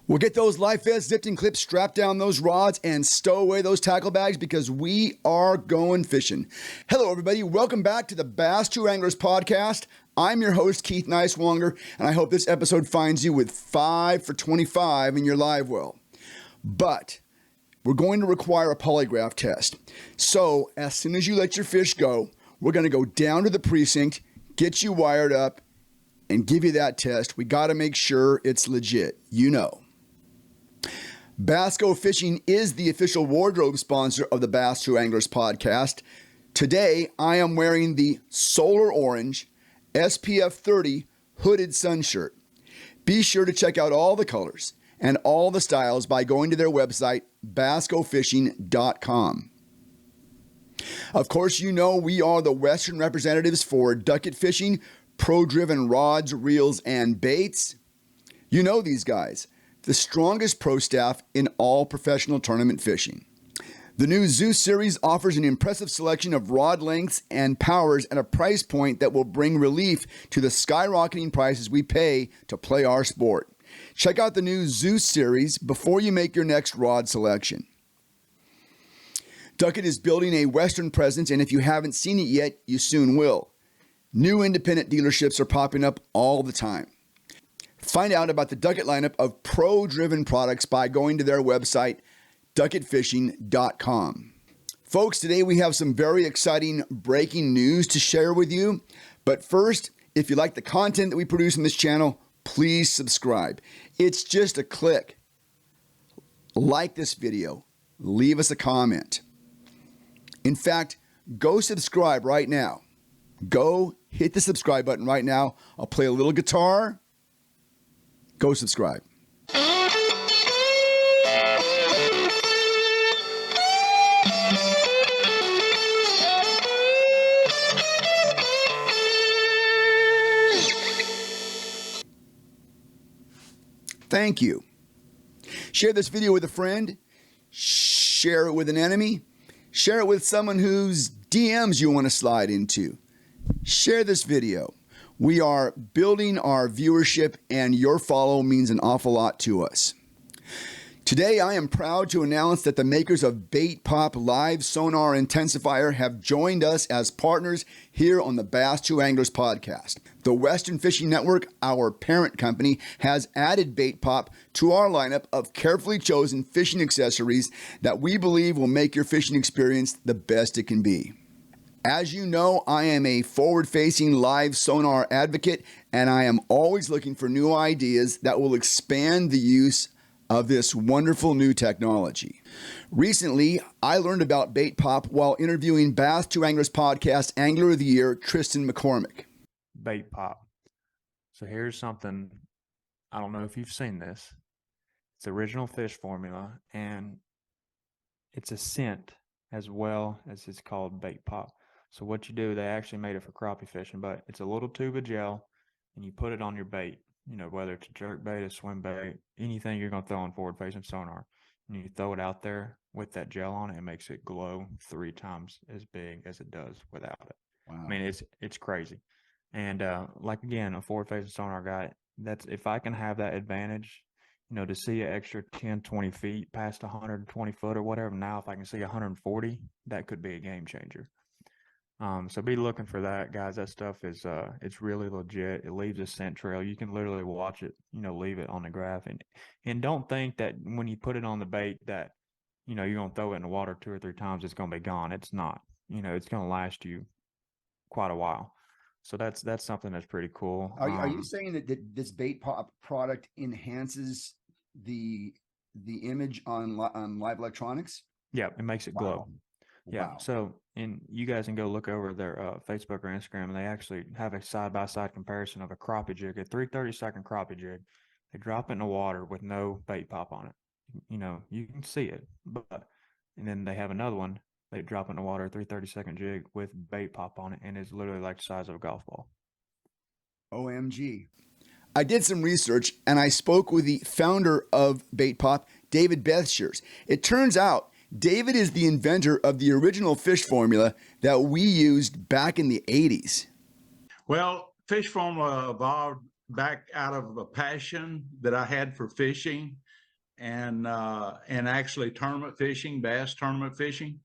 We'll get those life vests zipped in clips, strap down those rods, and stow away those tackle bags because we are going fishing. Hello, everybody. Welcome back to the Bass True Anglers podcast. I'm your host, Keith Neiswanger, and I hope this episode finds you with 5 for 25 in your live well. But we're going to require a polygraph test. So as soon as you let your fish go, we're going to go down to the precinct, get you wired up, and give you that test. We got to make sure it's legit, you know. Bass Go Fishing is the official wardrobe sponsor of the Bass True Anglers podcast. Today, I am wearing the Solar Orange SPF 30 hooded sun shirt. Be sure to check out all the colors and all the styles by going to their website, bassgofishing.com. Of course, you know we are the Western representatives for ducket fishing, pro-driven rods, reels, and baits. You know these guys. The strongest pro staff in all professional tournament fishing. The new Zeus series offers an impressive selection of rod lengths and powers at a price point that will bring relief to the skyrocketing prices we pay to play our sport. Check out the new Zeus series before you make your next rod selection. Ducket is building a Western presence, and if you haven't seen it yet, you soon will. New independent dealerships are popping up all the time. Find out about the Ducket lineup of pro-driven products by going to their website, ducketfishing.com. Folks, today we have some very exciting breaking news to share with you. But first, if you like the content that we produce on this channel, please subscribe. It's just a click. Like this video. Leave us a comment. In fact, go subscribe right now. Go hit the subscribe button right now. I'll play a little guitar. Go subscribe. Thank you. Share this video with a friend. Share it with an enemy. Share it with someone whose DMs you want to slide into. Share this video. We are building our viewership, and your follow means an awful lot to us. Today, I am proud to announce that the makers of Bait Pop Live Sonar Intensifier have joined us as partners here on the Bass True Anglers podcast. The Western Fishing Network, our parent company, has added Bait Pop to our lineup of carefully chosen fishing accessories that we believe will make your fishing experience the best it can be. As you know, I am a forward-facing live sonar advocate, and I am always looking for new ideas that will expand the use of this wonderful new technology. Recently, I learned about Bait Pop while interviewing Bass True Anglers podcast Angler of the Year, Tristan McCormick. Bait Pop. So here's something, I don't know if you've seen this. It's original fish formula, and it's a scent as well as it's called Bait Pop. So what you do, they actually made it for crappie fishing, but it's a little tube of gel, and you put it on your bait, you know, whether it's a jerk bait, a swim bait, anything you're going to throw on forward-facing sonar. And you throw it out there with that gel on it, it makes it glow 3 times as big as it does without it. Wow. I mean, it's crazy. And like, again, a forward-facing sonar guy, that's if I can have that advantage, you know, to see an extra 10, 20 feet past 120 foot or whatever. Now, if I can see 140, that could be a game changer. So be looking for that, guys. That stuff is it's really legit. It leaves a scent trail. You can literally watch it, you know, leave it on the graph, and don't think that when you put it on the bait that, you know, you're gonna throw it in the water 2 or 3 times, it's gonna be gone. It's not. You know, it's gonna last you quite a while. So that's something that's pretty cool. Are you saying that this Bait Pop product enhances the image on live electronics? Yeah, it makes it glow. Wow. Yeah. Wow. So, and you guys can go look over their Facebook or Instagram, and they actually have a side-by-side comparison of a crappie jig, a 330-second crappie jig. They drop it in the water with no Bait Pop on it. You know, you can see it, and then they have another one. They drop it in the water, a 330-second jig with Bait Pop on it, and it's literally like the size of a golf ball. OMG. I did some research, and I spoke with the founder of Bait Pop, David Bethshires. It turns out David is the inventor of the original fish formula that we used back in the 80s. Well, fish formula evolved back out of a passion that I had for fishing and actually tournament fishing, bass tournament fishing.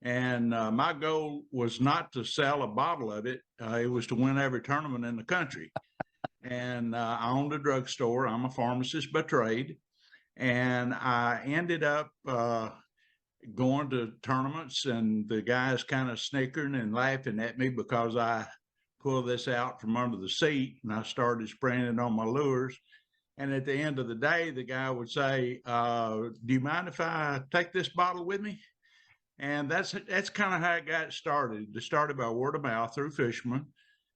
And my goal was not to sell a bottle of it. It was to win every tournament in the country. And I owned a drugstore. I'm a pharmacist by trade. And I ended up going to tournaments, and the guys kind of snickering and laughing at me because I pulled this out from under the seat and I started spraying it on my lures. And at the end of the day, the guy would say, "Do you mind if I take this bottle with me?" And that's kind of how it got started. It started by word of mouth through fishermen,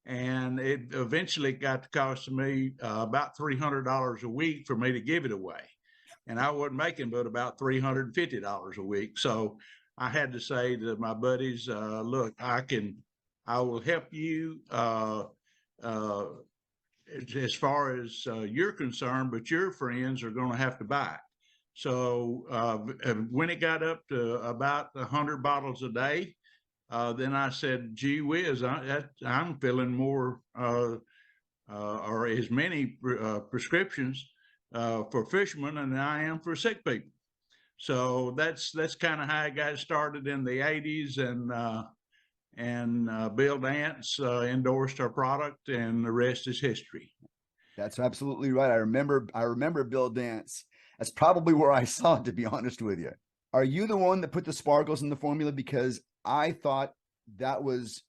and it eventually got to cost me about $300 a week for me to give it away, and I wasn't making but about $350 a week. So I had to say to my buddies, "Look, I will help you as far as you're concerned, but your friends are going to have to buy it." So when it got up to about 100 bottles a day, then I said, "Gee whiz, I'm feeling more or as many prescriptions for fishermen than I am for sick people." So that's kind of how I got started in the 80s, and Bill Dance endorsed our product, and the rest is history. That's absolutely right. I remember Bill Dance. That's probably where I saw it, to be honest with you. Are you the one that put the sparkles in the formula? Because I thought that was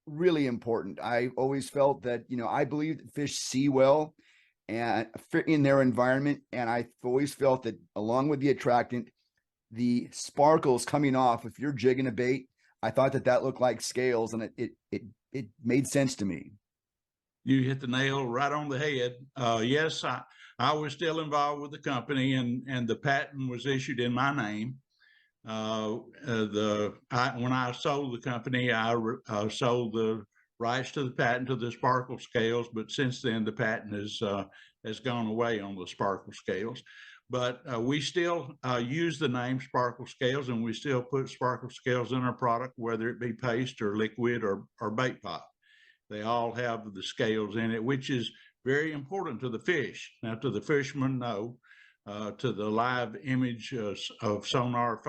really important. I always felt that, I believe that fish see well and fit in their environment. And I always felt that along with the attractant, the sparkles coming off, if you're jigging a bait, I thought that looked like scales, and it made sense to me. You hit the nail right on the head. Yes, I was still involved with the company, and the patent was issued in my name. When I sold the company, I sold the rights to the patent to the sparkle scales, but since then the patent has gone away on the sparkle scales. But we still use the name Sparkle Scales, and we still put sparkle scales in our product, whether it be paste or liquid or bait pop. They all have the scales in it, which is very important to the fish. Now, to the fishermen, no. To the live image of sonar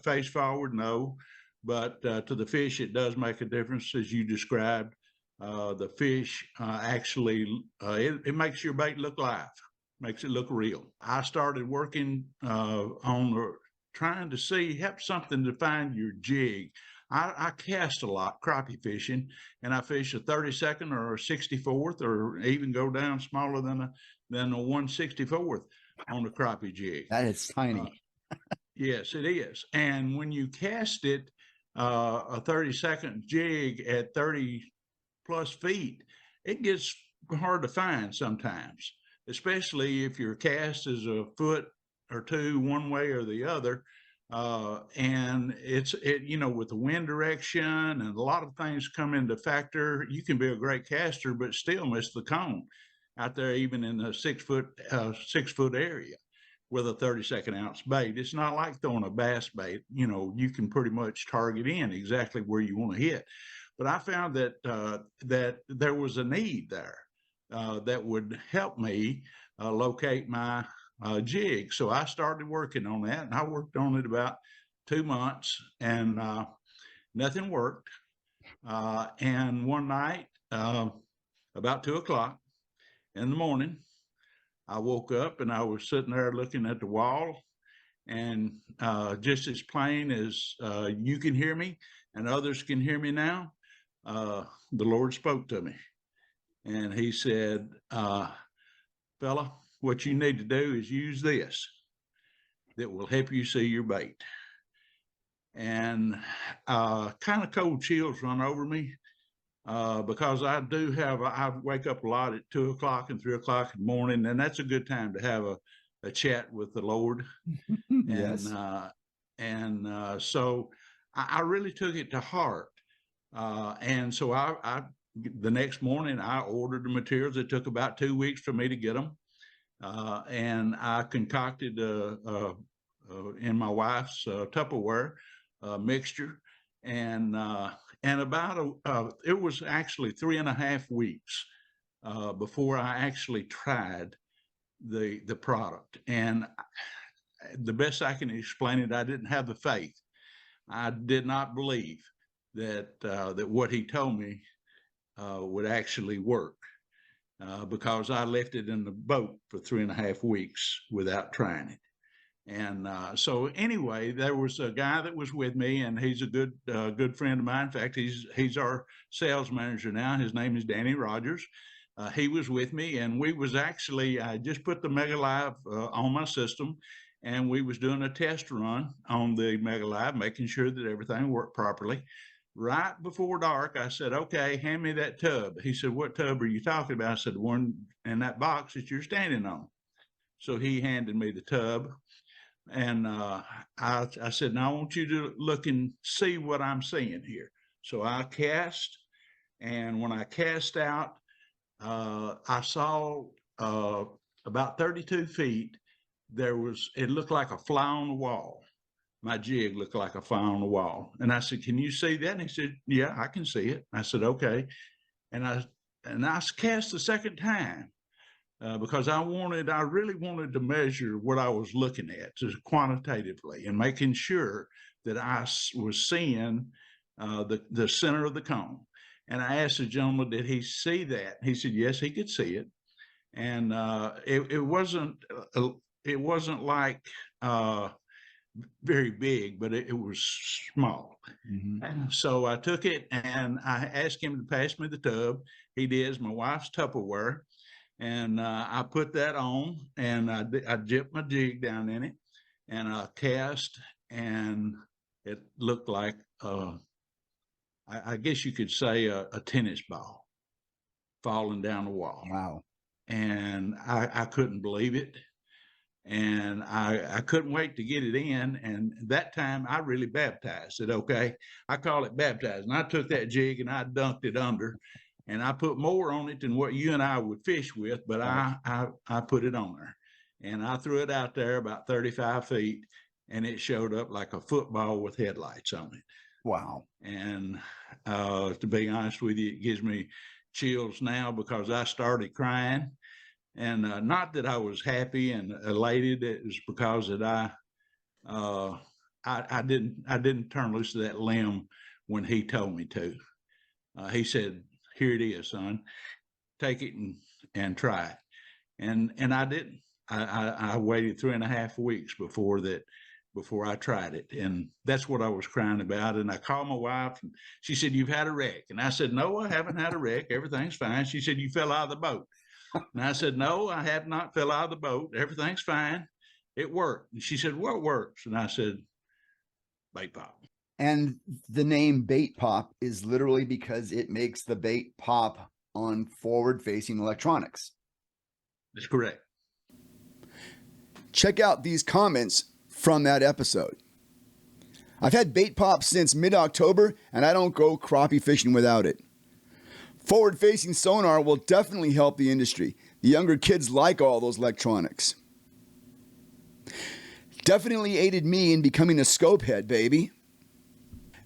face forward, no. But to the fish, it does make a difference, as you described. The fish actually, it makes your bait look live, makes it look real. I started working on trying to help something to find your jig. I cast a lot crappie fishing, and I fish a 32nd or a 64th, or even go down smaller than a 1/64th on the crappie jig. That is tiny. Yes, it is. And when you cast it, a 32nd jig at 30 plus feet, it gets hard to find sometimes, especially if your cast is a foot or two one way or the other. And with the wind direction and a lot of things come into factor, you can be a great caster but still miss the cone out there, even in a 6 foot area with a 32nd ounce bait. It's not like throwing a bass bait. You can pretty much target in exactly where you want to hit. But I found that there was a need there that would help me locate my jig. So I started working on that, and I worked on it about 2 months, and nothing worked. And one night, about 2:00 in the morning, I woke up and I was sitting there looking at the wall, and just as plain as you can hear me and others can hear me now, the Lord spoke to me, and he said, "Fella, what you need to do is use this that will help you see your bait." And kind of cold chills run over me because I wake up a lot at 2:00 and 3:00 in the morning, and that's a good time to have a chat with the Lord. Yes. So I really took it to heart. And so the next morning, I ordered the materials. It took about 2 weeks for me to get them. And I concocted in my wife's Tupperware mixture, and about it was actually 3.5 weeks before I actually tried the product. And the best I can explain it, I didn't have the faith. I did not believe that that what he told me would actually work, because I left it in the boat for 3.5 weeks without trying it. And so anyway, there was a guy that was with me, and he's a good friend of mine. In fact, he's our sales manager now. His name is Danny Rogers. He was with me, and we was actually, I just put the Mega Live on my system, and we was doing a test run on the Mega Live, making sure that everything worked properly. Right before dark, I said, okay, hand me that tub. He said, what tub are you talking about? I said, the one in that box that you're standing on. So he handed me the tub. And I said, now I want you to look and see what I'm seeing here. So I cast, and when I cast out, I saw about 32 feet. It looked like a fly on the wall. My jig looked like a fly on the wall. And I said, can you see that? And he said, yeah, I can see it. I said, okay. And I cast the second time. Because I really wanted to measure what I was looking at, just quantitatively, and making sure that I was seeing the center of the cone. And I asked the gentleman, did he see that? He said, yes, he could see it. And it wasn't like very big, but it was small. And so I took it and I asked him to pass me the tub. He did. It's my wife's Tupperware. And I put that on, and I dipped my jig down in it, and I cast, and it looked like, I guess you could say a tennis ball falling down the wall. Wow. And I couldn't believe it. And I couldn't wait to get it in. And that time I really baptized it, okay? I call it baptizing. I took that jig and I dunked it under. And I put more on it than what you and I would fish with, but I put it on there. And I threw it out there about 35 feet, and it showed up like a football with headlights on it. Wow. And to be honest with you, it gives me chills now because I started crying. And not that I was happy and elated, it was because that I didn't turn loose of that limb when he told me to. He said, here it is, son. Take it and try it. And I didn't. I waited 3.5 weeks before I tried it. And that's what I was crying about. And I called my wife, and she said, you've had a wreck. And I said, no, I haven't had a wreck. Everything's fine. She said, you fell out of the boat. And I said, no, I have not fell out of the boat. Everything's fine. It worked. And she said, what works? And I said, bait pop. And the name Bait Pop is literally because it makes the bait pop on forward-facing electronics. That's correct. Check out these comments from that episode. I've had Bait Pop since mid-October, and I don't go crappie fishing without it. Forward-facing sonar will definitely help the industry. The younger kids like all those electronics. Definitely aided me in becoming a scope head, baby.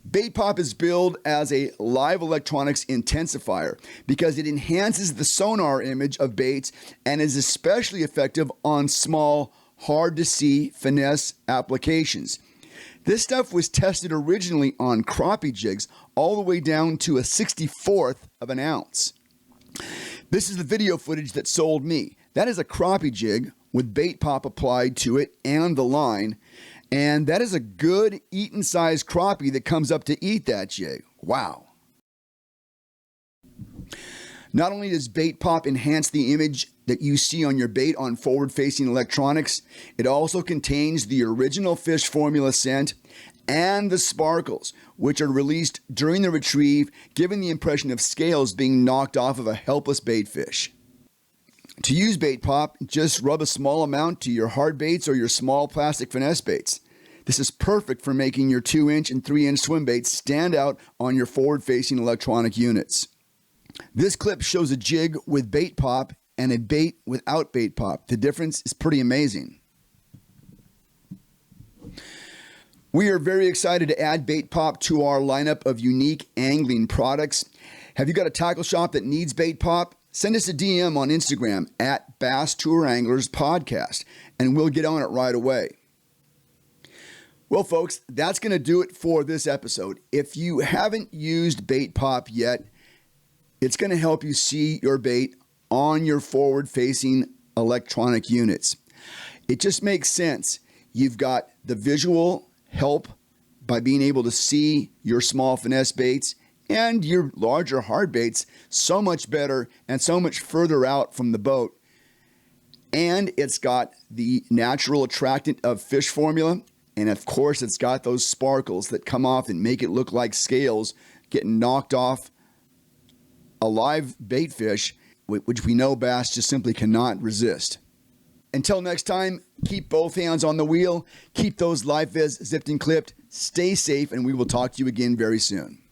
Bait Pop is billed as a live electronics intensifier because it enhances the sonar image of baits and is especially effective on small, hard-to-see finesse applications. This stuff was tested originally on crappie jigs all the way down to a 64th of an ounce. This is the video footage that sold me. That is a crappie jig with Bait Pop applied to it and the line. And that is a good eaten size crappie that comes up to eat that jig. Wow. Not only does Bait Pop enhance the image that you see on your bait on forward-facing electronics, it also contains the original fish formula scent and the sparkles, which are released during the retrieve, giving the impression of scales being knocked off of a helpless bait fish. To use Bait Pop, just rub a small amount to your hard baits or your small plastic finesse baits. This is perfect for making your 2-inch and 3-inch swim baits stand out on your forward-facing electronic units. This clip shows a jig with Bait Pop and a bait without Bait Pop. The difference is pretty amazing. We are very excited to add Bait Pop to our lineup of unique angling products. Have you got a tackle shop that needs Bait Pop? send us a DM on Instagram at Bass Tour Anglers Podcast, and we'll get on it right away. Well, folks, that's going to do it for this episode. If you haven't used Bait Pop yet, it's going to help you see your bait on your forward-facing electronic units. It just makes sense. You've got the visual help by being able to see your small finesse baits and your larger hard baits so much better and so much further out from the boat. And it's got the natural attractant of fish formula. And of course, it's got those sparkles that come off and make it look like scales getting knocked off a live bait fish, which we know bass just simply cannot resist. Until next time, keep both hands on the wheel, keep those live vids zipped and clipped, stay safe, and we will talk to you again very soon.